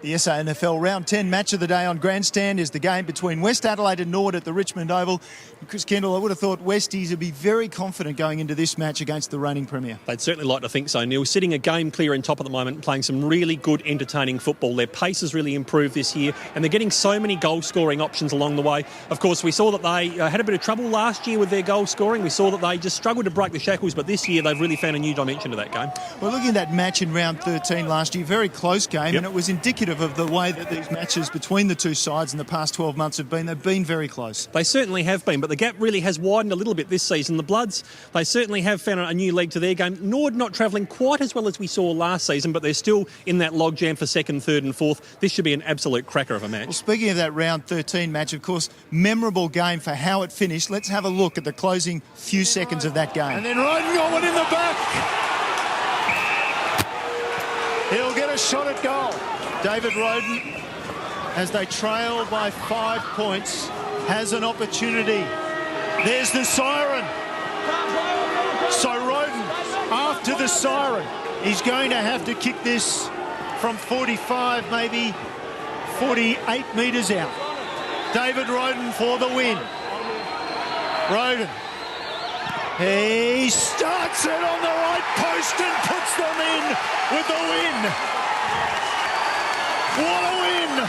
The SANFL Round 10 match of the day on Grandstand is the game between West Adelaide and Norwood at the Richmond Oval. And Chris Kendall, I would have thought Westies would be very confident going into this match against the reigning Premier. They'd certainly like to think so, Neil. Sitting a game clear in top at the moment, playing some really good, entertaining football. Their pace has really improved this year, and they're getting so many goal-scoring options along the way. Of course, we saw that they had a bit of trouble last year with their goal-scoring. We saw that they just struggled to break the shackles, but this year they've really found a new dimension to that game. Well, looking at that match in round 13 last year, very close game, and it was indicative of the way that these matches between the two sides in the past 12 months have been. They've been very close. They certainly have been, but the gap really has widened a little bit this season. The Bloods, they certainly have found a new leg to their game. Norwood not travelling quite as well as we saw last season, but they're still in that logjam for second, third and fourth. This should be an absolute cracker of a match. Well, speaking of that round 13 match, of course, memorable game for how it finished. Let's have a look at the closing few seconds of that game. And then Roden got one in the back. He'll get a shot at goal. David Roden, as they trail by 5 points, has an opportunity. There's the siren. So Roden, after the siren, he's going to have to kick this from 45, maybe 48 metres out. David Roden for the win. Roden. He starts it on the right post and puts them in with the win. What a win!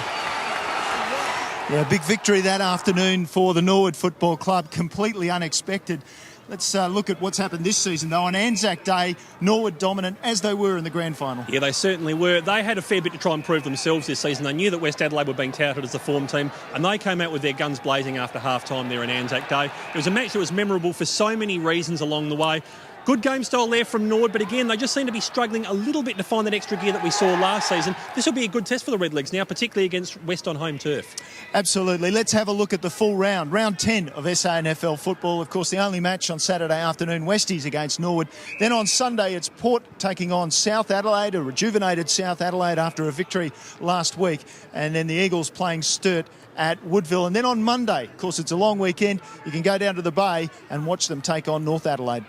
Yeah, big victory that afternoon for the Norwood Football Club, completely unexpected. Let's look at what's happened this season, though. On Anzac Day, Norwood dominant, as they were in the grand final. Yeah, they certainly were. They had a fair bit to try and prove themselves this season. They knew that West Adelaide were being touted as the form team, and they came out with their guns blazing after half-time there in Anzac Day. It was a match that was memorable for so many reasons along the way. Good game style there from Norwood, but again, they just seem to be struggling a little bit to find that extra gear that we saw last season. This will be a good test for the Redlegs now, particularly against West on home turf. Absolutely. Let's have a look at the full round. Round 10 of SANFL football. Of course, the only match on Saturday afternoon, Westies against Norwood. Then on Sunday, it's Port taking on South Adelaide, a rejuvenated South Adelaide after a victory last week. And then the Eagles playing Sturt at Woodville. And then on Monday, of course, it's a long weekend. You can go down to the Bay and watch them take on North Adelaide.